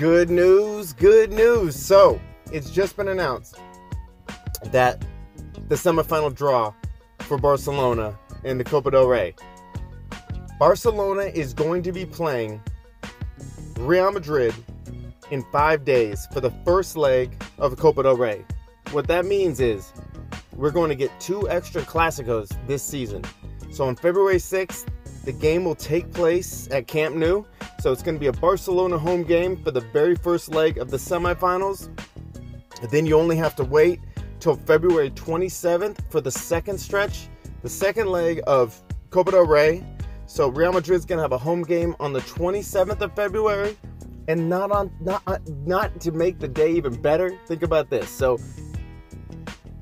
Good news, good news. So, it's just been announced that the semifinal draw for Barcelona in the Copa del Rey. Barcelona is going to be playing Real Madrid in 5 days for the first leg of the Copa del Rey. What that means is we're going to get 2 extra clásicos this season. So on February 6th, the game will take place at Camp Nou. So it's going to be a Barcelona home game for the very first leg of the semifinals. And then you only have to wait till February 27th for the second stretch, the second leg of Copa del Rey. So Real Madrid's going to have a home game on the 27th of February. And not to make the day even better, think about this. So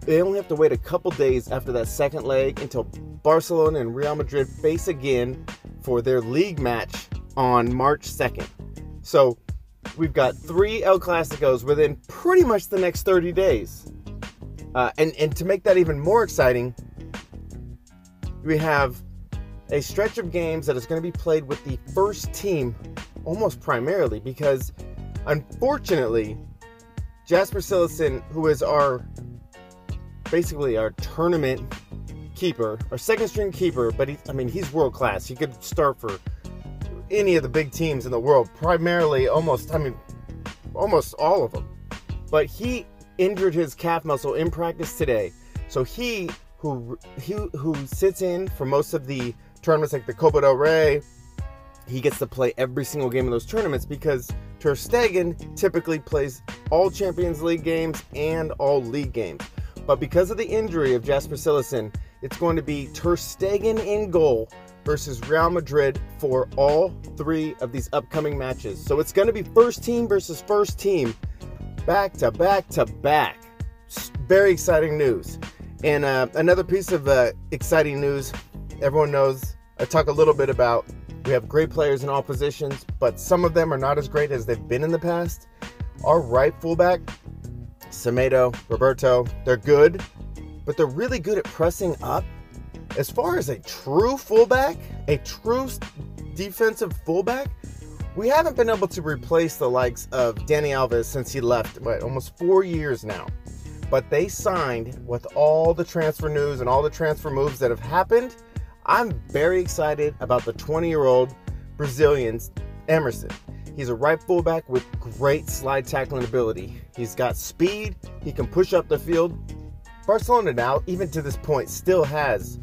they only have to wait a couple days after that second leg until Barcelona and Real Madrid face again for their league match on March 2nd. So we've got 3 El Clásicos within pretty much the next 30 days. And to make that even more exciting, we have a stretch of games that is going to be played with the first team almost primarily, because unfortunately Jasper Cillessen, who is basically our tournament keeper, our second string keeper, but he's world class. He could start for any of the big teams in the world, primarily almost all of them. But he injured his calf muscle in practice today. So he who sits in for most of the tournaments like the Copa del Rey, he gets to play every single game of those tournaments because Ter Stegen typically plays all Champions League games and all league games. But because of the injury of Jasper Cillessen, it's going to be Ter Stegen in goal versus Real Madrid for all 3 of these upcoming matches. So it's going to be first team versus first team, back to back to back. Very exciting news. And another piece of exciting news, everyone knows, I talk a little bit about, we have great players in all positions, but some of them are not as great as they've been in the past. Our right fullback, Semedo, Roberto, they're good, but they're really good at pressing up. As far as a true fullback, a true defensive fullback, we haven't been able to replace the likes of Dani Alves since he left, almost 4 years now. But they signed, with all the transfer news and all the transfer moves that have happened, I'm very excited about the 20-year-old Brazilian Emerson. He's a right fullback with great slide tackling ability. He's got speed. He can push up the field. Barcelona now, even to this point, still has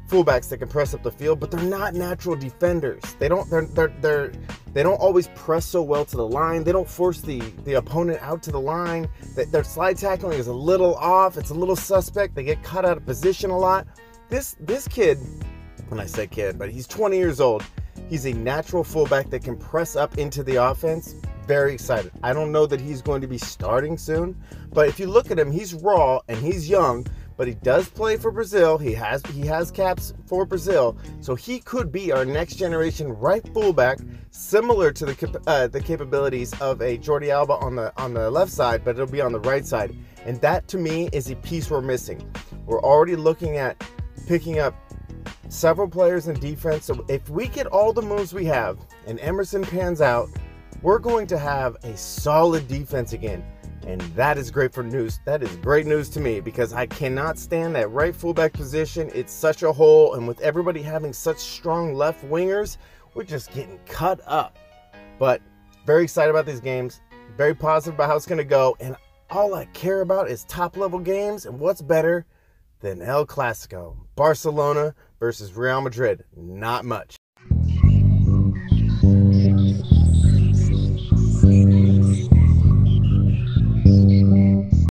fullbacks that can press up the field, but they're not natural defenders. They don't always press so well to the line. They don't force the opponent out to the line. Their slide tackling is a little off. It's a little suspect. They get caught out of position a lot. This kid, when I say kid, but he's 20 years old. He's a natural fullback that can press up into the offense. Very excited. I don't know that he's going to be starting soon, but if you look at him, he's raw and he's young, but he does play for Brazil. He has caps for Brazil, so he could be our next generation right fullback, similar to the capabilities of a Jordi Alba on the left side, but it'll be on the right side. And that to me is a piece we're missing. We're already looking at picking up several players in defense. So if we get all the moves we have and Emerson pans out, we're going to have a solid defense again. And that is great for news. That is great news to me, because I cannot stand that right fullback position. It's such a hole. And with everybody having such strong left wingers, we're just getting cut up. But very excited about these games. Very positive about how it's going to go. And all I care about is top level games. And what's better than El Clásico? Barcelona versus Real Madrid. Not much.